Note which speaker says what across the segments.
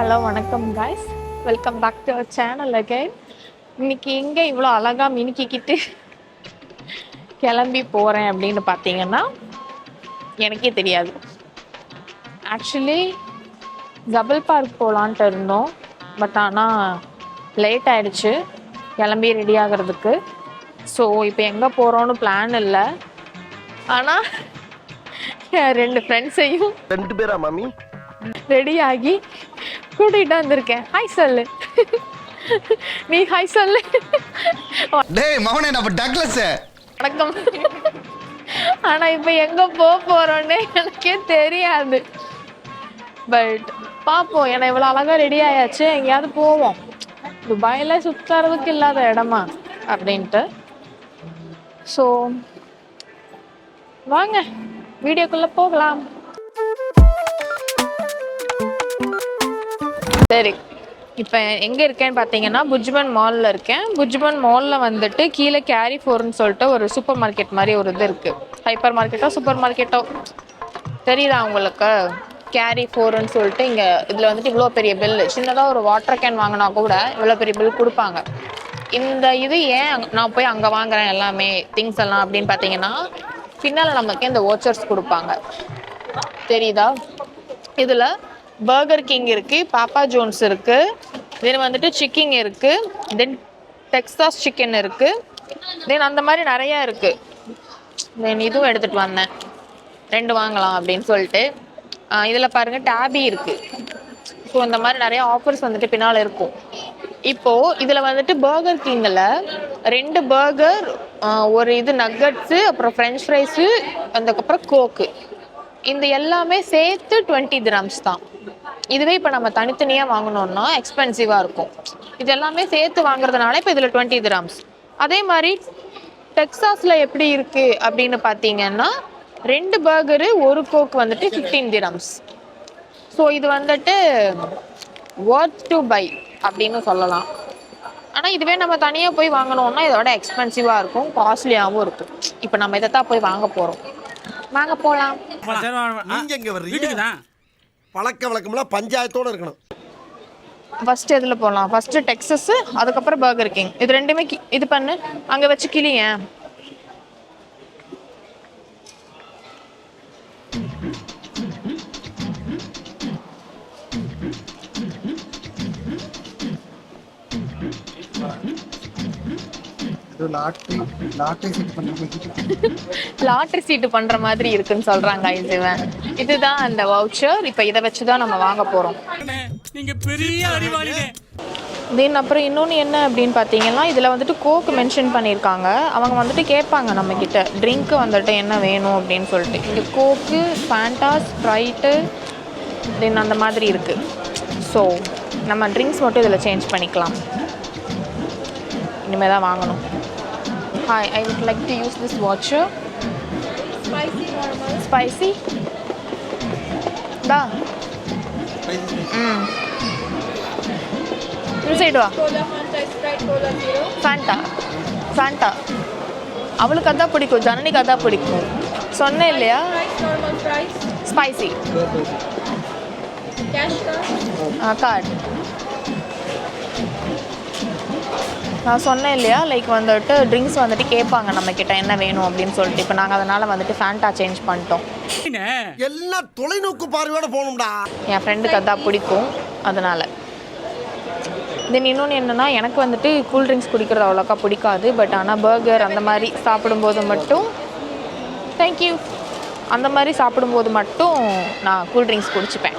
Speaker 1: Hello வணக்கம் guys, welcome back to our channel again. இன்னைக்கு எங்கே இவ்வளோ அழகாக மினுக்கிக்கிட்டு கிளம்பி போகிறேன் அப்படின்னு பார்த்தீங்கன்னா எனக்கே தெரியாது. ஆக்சுவலி ஜபல் பார்க் போகலான்ட்டு இருந்தோம், பட் ஆனால் லேட் ஆகிடுச்சு கிளம்பி ரெடி ஆகிறதுக்கு. ஸோ இப்போ எங்கே போகிறோன்னு பிளான் இல்லை. ஆனால் ரெண்டு ஃப்ரெண்ட்ஸையும்
Speaker 2: 2 பேரா மாமி
Speaker 1: ரெடி ஆகி கூட்டிகிட்டு வந்திருக்கேன். ஹாய் சொல்லு, நீ ஹாய் சொல்லு.
Speaker 3: டேய் மவனே நம்ம டக்ளஸ்.
Speaker 1: வணக்கம். ஆனா இப்ப எங்க போறோன்னு எனக்கே தெரியாது. பட் பாப்போம். ஏன்னா இவ்வளவு அழகா ரெடி ஆயாச்சு, எங்கேயாவது போவோம். துபாயில சுத்துறதுக்கு இல்லாத இடமா அப்படின்ட்டு. ஸோ வாங்க வீடியோக்குள்ள போகலாம். சரி, இப்போ எங்கே இருக்கேன்னு பார்த்தீங்கன்னா புஜ்பன் மாலில் இருக்கேன். புஜ்பன் மாலில் வந்துட்டு கீழே கேரிஃபோர்னு சொல்லிட்டு ஒரு சூப்பர் மார்க்கெட் மாதிரி ஒரு இது இருக்குது. ஹைப்பர் மார்க்கெட்டோ சூப்பர் மார்க்கெட்டோ தெரியுதா உங்களுக்கு? கேரிஃபோர்னு சொல்லிட்டு இங்கே இதில் வந்துட்டு இவ்வளோ பெரிய பில்லு. சின்னதாக ஒரு வாட்டர் கேன் வாங்கினா கூட இவ்வளோ பெரிய பில் கொடுப்பாங்க. இந்த இது ஏன் நான் போய் அங்கே வாங்குறேன் எல்லாமே திங்ஸ் எல்லாம் அப்படின்னு பார்த்தீங்கன்னா, பின்னால் நமக்கு இந்த வாச்சர்ஸ் கொடுப்பாங்க. தெரியுதா? இதில் பர்கர் கிங் இருக்குது, பாப்பா ஜோன்ஸ் இருக்குது, தென் வந்துட்டு சிக்கன் இருக்குது, தென் டெக்ஸாஸ் சிக்கன் இருக்குது, தென் அந்த மாதிரி நிறையா இருக்குது. தென் இதுவும் எடுத்துகிட்டு வந்தேன், 2 வாங்கலாம் அப்படின்னு சொல்லிட்டு. இதில் பாருங்கள் டேபி இருக்குது. ஸோ இந்த மாதிரி நிறையா ஆஃபர்ஸ் வந்துட்டு பின்னால் இருக்கும். இப்போது இதில் வந்துட்டு பர்கர் கிங்கில் 2 பர்கர், ஒரு இது நக்கட்ஸு, அப்புறம் ஃப்ரெஞ்ச் ஃப்ரைஸு, அதுக்கப்புறம் கோக்கு, இந்த எல்லாமே சேர்த்து 20 dirhams தான். இதுவே இப்போ நம்ம தனித்தனியாக வாங்கினோம்னா எக்ஸ்பென்சிவாக இருக்கும். இது எல்லாமே சேர்த்து வாங்குறதுனால இப்போ இதில் 20 dirhams. அதே மாதிரி டெக்ஸாஸில் எப்படி இருக்குது அப்படின்னு பார்த்தீங்கன்னா 2 பர்கரு, ஒரு கோக் வந்துட்டு 15 dirhams. ஸோ இது வந்துட்டு worth to buy அப்படின்னு சொல்லலாம். ஆனால் இதுவே நம்ம தனியாக போய் வாங்கினோம்னா இதோட எக்ஸ்பென்சிவாக இருக்கும், காஸ்ட்லியாகவும் இருக்கும். இப்போ நம்ம இதை தான் போய் வாங்க போகிறோம். வாங்க போகலாம்.
Speaker 2: நீங்க எங்க வர்றீங்க? பழக்க வழக்கம்லாம் பஞ்சாயத்தோட இருக்கணும்.
Speaker 1: ஃபர்ஸ்ட் எதில் போகலாம்? ஃபர்ஸ்ட் டெக்ஸஸ், அதுக்கப்புறம் பர்கர் கிங். இது ரெண்டுமே இது பண்ணு, அங்கே வச்சு கிளிய. லாட்டரி சீட்டு பண்ற மாதிரி இருக்குன்னு சொல்றாங்க. இதுதான் அந்த வவுச்சர். இப்போ இதை வச்சு தான் நம்ம வாங்க போறோம்.
Speaker 4: நீங்க பெரிய அறிவாளிங்க.
Speaker 1: தென் அப்புறம் இன்னொன்று என்ன அப்படின்னு பார்த்தீங்கன்னா, இதில் வந்துட்டு கோக் மென்ஷன் பண்ணியிருக்காங்க. அவங்க வந்துட்டு கேட்பாங்க நம்மக்கிட்ட ட்ரிங்க்கு வந்துட்டு என்ன வேணும் அப்படின்னு சொல்லிட்டு. இங்கே கோக்கு, ஃபேண்டா, ஸ்ப்ரைட்டு, தென் அந்த மாதிரி இருக்குது. ஸோ நம்ம ட்ரிங்க்ஸ் மட்டும் இதில் சேஞ்ச் பண்ணிக்கலாம். இனிமேல் தான் வாங்கணும். Hi, I would like to use this watcher. Spicy, normal. Spicy? Da. Inside va.
Speaker 5: Cola, Fanta, Sprite, Cola Zero.
Speaker 1: Fanta. அவளுக்கு அதான் பிடிக்கும், ஜனனிக்கு அதான் பிடிக்கும். சொன்னேன் இல்லையா?
Speaker 5: Normal price.
Speaker 1: Spicy.
Speaker 5: Cash card.
Speaker 1: Card. நான் சொன்னேன் இல்லையா, லைக் வந்துட்டு ட்ரிங்க்ஸ் வந்துட்டு கேட்பாங்க நம்மக்கிட்ட என்ன வேணும் அப்படின்னு சொல்லிட்டு. இப்போ நாங்கள் அதனால் வந்துட்டு ஃபேண்டா சேஞ்ச் பண்ணிட்டோம்.
Speaker 2: எல்லாம் தொலைநோக்கு பார்வையோட போகணும்டா.
Speaker 1: என் ஃப்ரெண்டுக்கு அதான் பிடிக்கும், அதனால். தென் இன்னொன்று என்னென்னா, எனக்கு வந்துட்டு கூல் ட்ரிங்க்ஸ் குடிக்கிறது அவ்வளோக்கா பிடிக்காது. பட் ஆனால் பர்கர் அந்த மாதிரி சாப்பிடும்போது மட்டும், தேங்க்யூ, அந்த மாதிரி சாப்பிடும்போது மட்டும் நான் கூல் ட்ரிங்க்ஸ் குடிச்சுப்பேன்.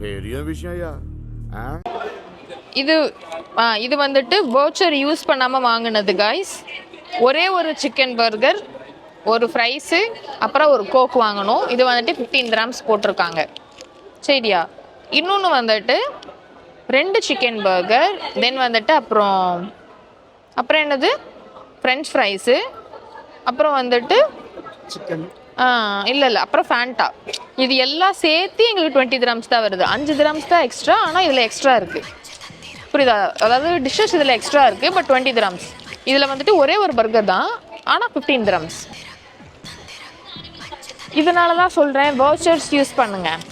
Speaker 2: பெரிய விஷயம்.
Speaker 1: இது வந்துட்டு வவுச்சர் யூஸ் பண்ணாமல் வாங்கினது காய்ஸ். ஒரே ஒரு சிக்கன் பர்கர், ஒரு ஃப்ரைஸு, அப்புறம் ஒரு கோக் வாங்கணும். இது வந்துட்டு 15 dirhams போட்டிருக்காங்க. சரியா? இன்னொன்று வந்துட்டு 2 சிக்கன் பர்கர், தென் வந்துட்டு அப்புறம் என்னது ஃப்ரெஞ்ச் ஃப்ரைஸு, அப்புறம் வந்துட்டு
Speaker 2: சிக்கன்,
Speaker 1: இல்லை அப்புறம் ஃபேண்டா. இது எல்லாம் சேர்த்து எங்களுக்கு 20 dirhams தான் வருது. 5 dirhams தான் எக்ஸ்ட்ரா. ஆனால் இதில் எக்ஸ்ட்ரா இருக்குது, புரியுதா? அதாவது டிஷ்ஷஸ் இதில் எக்ஸ்ட்ரா இருக்குது, பட் 20 dirhams. இதில் வந்துட்டு ஒரே ஒரு பர்கர் தான், ஆனால் 15 dirhams. இதனால தான் சொல்கிறேன் வவுச்சர்ஸ் யூஸ் பண்ணுங்கள்.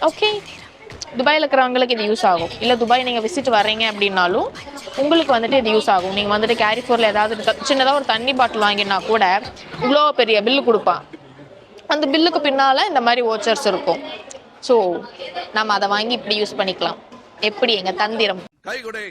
Speaker 1: ஓகே, துபாயில் இருக்கிறவங்களுக்கு இது யூஸ் ஆகும். இல்லை துபாய் நீங்கள் விசிட் வர்றீங்க அப்படின்னாலும் உங்களுக்கு வந்துட்டு இது யூஸ் ஆகும். நீங்கள் வந்துட்டு கேரி ஃபோரில் ஏதாவது சின்னதாக ஒரு தண்ணி பாட்டில் வாங்கினா கூட இவ்வளோ பெரிய பில்லு கொடுப்பான். அந்த பில்லுக்கு பின்னால் இந்த மாதிரி ஓச்சர்ஸ் இருக்கும். ஸோ நம்ம அதை வாங்கி இப்படி யூஸ் பண்ணிக்கலாம். எப்படி எங்கள் தந்திரம்?
Speaker 2: கை கொடை.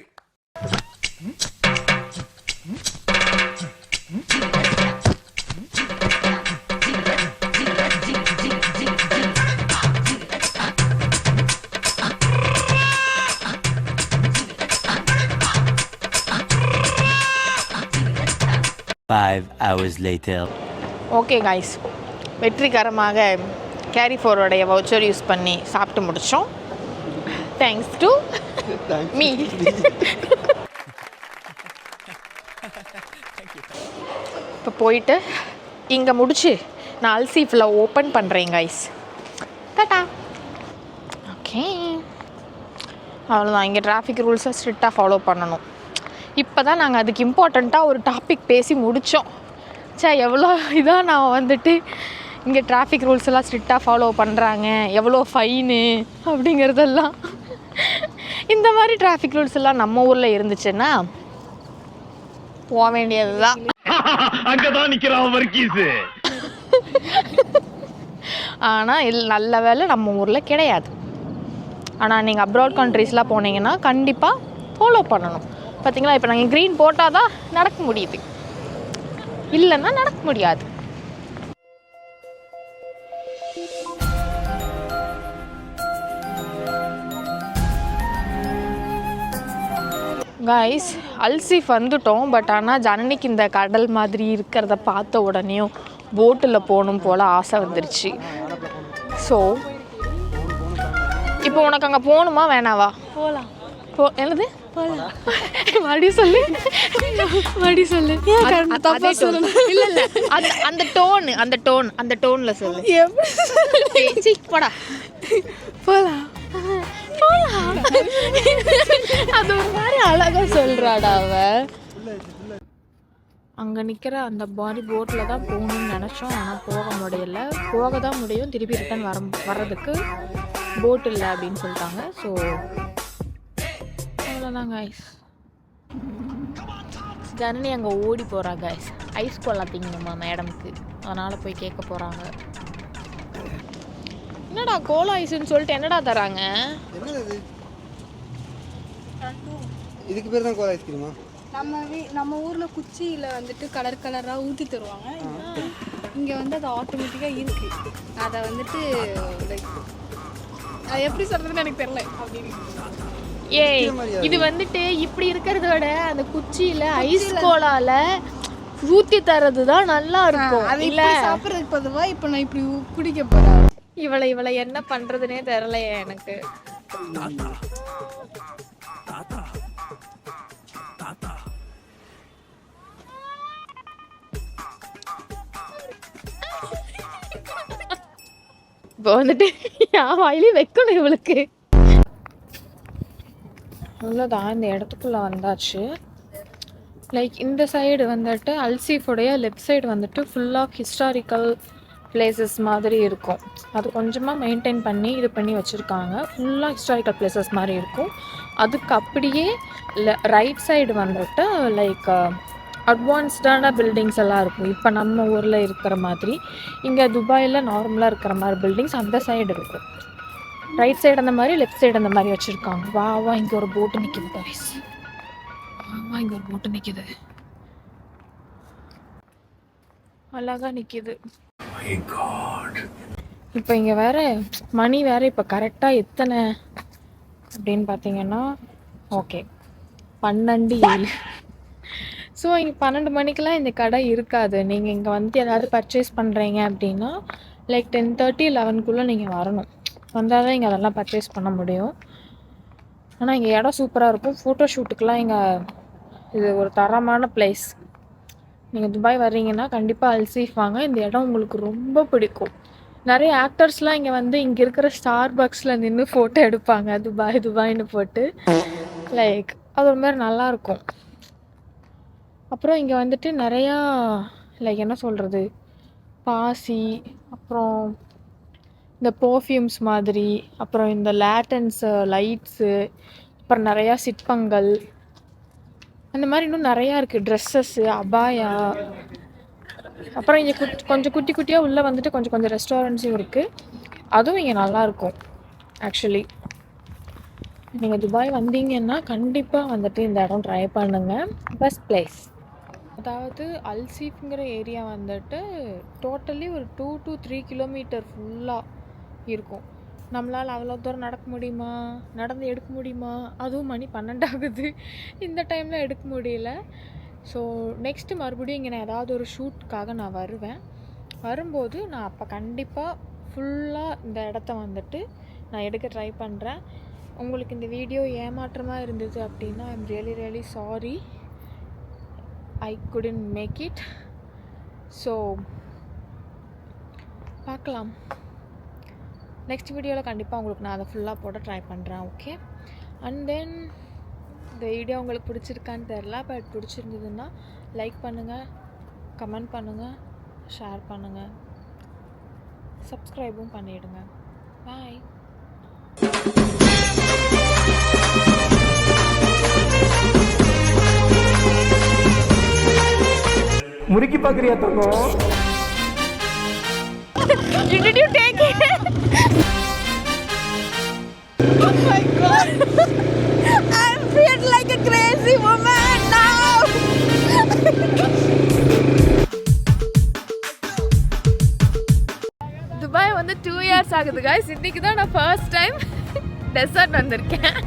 Speaker 1: ஓகே காய்ஸ், வெற்றிகரமாக கேரி ஃபோரோடைய வவுச்சர் யூஸ் பண்ணி சாப்பிட்டு முடித்தோம். Thanks to me. இப்போ போயிட்டு இங்கே முடிச்சு நான் அல்சீஃபில் ஓப்பன் பண்ணுறேன் காய்ஸ். டாடா. ஓகே, அவ்வளோதான். இங்கே டிராஃபிக் ரூல்ஸை ஸ்ட்ரிக்டாக ஃபாலோ பண்ணணும். இப்போ தான் நாங்கள் அதுக்கு இம்பார்ட்டண்ட்டாக ஒரு டாபிக் பேசி முடித்தோம். எவ்வளோ இதாக நான் வந்துட்டு இங்கே டிராஃபிக் ரூல்ஸ் எல்லாம் ஸ்ட்ரிக்டாக ஃபாலோ பண்ணுறாங்க, எவ்வளோ ஃபைனு அப்படிங்கிறதெல்லாம். இந்த மாதிரி டிராஃபிக் ரூல்ஸ் எல்லாம் நம்ம ஊரில் இருந்துச்சுன்னா போக வேண்டியது தான். ஆனால் நல்ல வேலை நம்ம ஊரில் கிடையாது. ஆனால் நீங்கள் அப்ராட் கண்ட்ரீஸ்லாம் போனீங்கன்னா கண்டிப்பாக ஃபாலோ பண்ணணும். பார்த்தீங்களா, இப்போ நாங்கள் க்ரீன் போட்டால் தான் நடக்க முடியுது, இல்லைன்னா நடக்க முடியாது. கைஸ், அல்சீஃப் வந்துட்டோம். பட் ஆனால் ஜனனிக்கு இந்த கடல் மாதிரி இருக்கிறத பார்த்த உடனேயும் போட்டில் போகணும் போல் ஆசை வந்துருச்சு. ஸோ இப்போ உனக்கு அங்கே போகணுமா வேணாவா? போகலாம். என்னது மறுபடியும் சொல்லு, மறுபடியும் சொல்லு. இல்லை இல்லை, அந்த டோன்ல சொல்லு. போடா போலாம் போலாம். அது ஒரு மாதிரி அழகா சொல்றாடா அவ. அங்கே நிற்கிற அந்த பாடி போட்டில் தான் போகணும்னு நினச்சோம். ஆனால் போக முடியல. போக தான் முடியும், திருப்பி ரிட்டன் வர்றதுக்கு போட் இல்லை அப்படின்னு சொல்லிட்டாங்க. ஸோ அவ்வளோதான் கைஸ். ஜனனி அங்கே ஓடி போகிறா கைஸ். ஐஸ் கொள்ளாதீங்கம்மா மேடமுக்கு, அதனால் போய் கேட்க போகிறாங்க. என்னடா கோலா ஐஸ்ன்னு சொல்லிட்டு என்னடா தராங்க?
Speaker 3: இதுக்கு பேர் தான் கோலா ஐஸ்கிரீமா?
Speaker 5: நம்ம ஊரில் குச்சியில் வந்துட்டு கலர் கலராக ஊற்றி தருவாங்க. இங்கே வந்து அது ஆட்டோமேட்டிக்காக இருக்குது. அதை வந்துட்டு அது எப்படி சொல்கிறதுன்னு எனக்கு தெரியல. அப்படின்னு
Speaker 1: ஏய், இது வந்துட்டு இப்படி இருக்கிறத விட அந்த குச்சியில் ஐஸ் கோலால ஊற்றி தரது தான் நல்லா இருக்கும்.
Speaker 5: அது இல்லை சாப்பிட்றதுக்கு பொதுவாக இப்போ நான் இப்படி குடிக்க போகிறேன்.
Speaker 1: இவளை என்ன பண்ணுறதுனே தெரியலையே எனக்கு. இப்போ வந்துட்டு என் வாயிலே வைக்கணும் இவளுக்கு. அவ்வளோதான், இந்த இடத்துக்குள்ளே வந்தாச்சு. லைக் இந்த சைடு வந்துட்டு அல்சீஃபுடைய லெஃப்ட் சைடு வந்துட்டு ஃபுல் ஆஃப் ஹிஸ்டாரிக்கல் பிளேசஸ் மாதிரி இருக்கும். அது கொஞ்சமாக மெயின்டைன் பண்ணி இது பண்ணி வச்சுருக்காங்க. ஃபுல்லாக ஹிஸ்டாரிக்கல் பிளேசஸ் மாதிரி இருக்கும். அதுக்கு அப்படியே ரைட் சைடு வந்துட்டு லைக் அட்வான்ஸ்டான பில்டிங்ஸ் எல்லாம் இருக்கும். இப்போ நம்ம ஊரில் இருக்கிற மாதிரி இங்கே துபாயில் நார்மலாக இருக்கிற மாதிரி பில்டிங்ஸ் அந்த சைடு இருக்கும். ரைட் சைடு அந்த மாதிரி, லெஃப்ட் சைடு அந்த மாதிரி வச்சுருக்காங்க. வா இங்கே ஒரு போட்டு நிற்கிது கைஸ். இங்கே ஒரு போட்டு நிற்கிது, அழகாக நிற்கிது. இப்போ இங்கே வேறு மணி வேறு இப்போ கரெக்டாக எத்தனை அப்படின்னு பார்த்தீங்கன்னா, ஓகே 12:07. ஸோ இங்கே 12 மணிக்கெலாம் இந்த கடை இருக்காது. நீங்கள் இங்கே வந்து ஏதாவது பர்ச்சேஸ் பண்ணுறீங்க அப்படின்னா லைக் 10:30, 11க்குள்ளே நீங்கள் வரணும். வந்தால் தான் இங்கே அதெல்லாம் பர்ச்சேஸ் பண்ண முடியும். ஆனால் இங்கே இடம் சூப்பராக இருக்கும். ஃபோட்டோ ஷூட்டுக்கெலாம் இங்கே இது ஒரு தரமான பிளேஸ். நீங்கள் துபாய் வர்றீங்கன்னா கண்டிப்பாக அல்சீஃப் வாங்க. இந்த இடம் உங்களுக்கு ரொம்ப பிடிக்கும். நிறைய ஆக்டர்ஸ்லாம் இங்கே வந்து இங்கே இருக்கிற ஸ்டார்பக்ஸில் நின்று ஃபோட்டோ எடுப்பாங்க, துபாய்னு போட்டு. லைக் அது ஒரு மாதிரி நல்லாயிருக்கும். அப்புறம் இங்கே வந்துட்டு நிறையா லைக் என்ன சொல்கிறது, பாசி, அப்புறம் இந்த பர்ஃப்யூம்ஸ் மாதிரி, அப்புறம் இந்த லேட்டன்ஸு, லைட்ஸு, அப்புறம் நிறையா சிற்பங்கள், அந்த மாதிரி இன்னும் நிறையா இருக்குது. ட்ரெஸ்ஸஸ்ஸு, அபாயா, அப்புறம் இங்கே கொஞ்சம் குட்டி குட்டியாக உள்ளே வந்துட்டு கொஞ்சம் கொஞ்சம் ரெஸ்டாரண்ட்ஸும் இருக்குது. அதுவும் இங்கே நல்லாயிருக்கும். ஆக்சுவலி நீங்கள் துபாய் வந்தீங்கன்னா கண்டிப்பாக வந்துட்டு இந்த இடம் ட்ரை பண்ணுங்கள். Best place. அதாவது அல்சீஃப்ங்கிற ஏரியா வந்துட்டு டோட்டலி ஒரு 2 to 3 கிலோமீட்டர் ஃபுல்லாக இருக்கும். நம்மளால் அவ்வளோ தூரம் நடக்க முடியுமா, நடந்து எடுக்க முடியுமா? அதுவும் மணி 12 ஆகுது, இந்த டைமில் எடுக்க முடியல. ஸோ நெக்ஸ்ட்டு மறுபடியும் இங்கே நான் ஏதாவது ஒரு ஷூட்காக நான் வருவேன். வரும்போது நான் அப்போ கண்டிப்பாக ஃபுல்லாக இந்த இடத்த வந்துட்டு நான் எடுக்க ட்ரை பண்ணுறேன். உங்களுக்கு இந்த வீடியோ ஏமாற்றமாக இருந்தது அப்படின்னா I am really really sorry. I couldn't make it. So பார்க்கலாம். நெக்ஸ்ட் வீடியோவில் கண்டிப்பாக உங்களுக்கு நான் அதை ஃபுல்லாக போட ட்ரை பண்ணுறேன். ஓகே. அண்ட் தென் இந்த வீடியோ உங்களுக்கு பிடிச்சிருக்கான்னு தெரில, பட் பிடிச்சிருந்ததுன்னா லைக் பண்ணுங்கள், கமெண்ட் பண்ணுங்கள், ஷேர் பண்ணுங்கள், சப்ஸ்கிரைபும் பண்ணிவிடுங்க. பாய்.
Speaker 3: முறுக்கி பார்க்குறியா தங்கம்?
Speaker 1: Did you take it? Oh my god. I feel like a crazy woman now. Dubai வந்து 2 years ஆகுது guys. இன்னைக்கு தான் நான் ஃபர்ஸ்ட் டைம் டெசர்ட் வந்திருக்கேன்.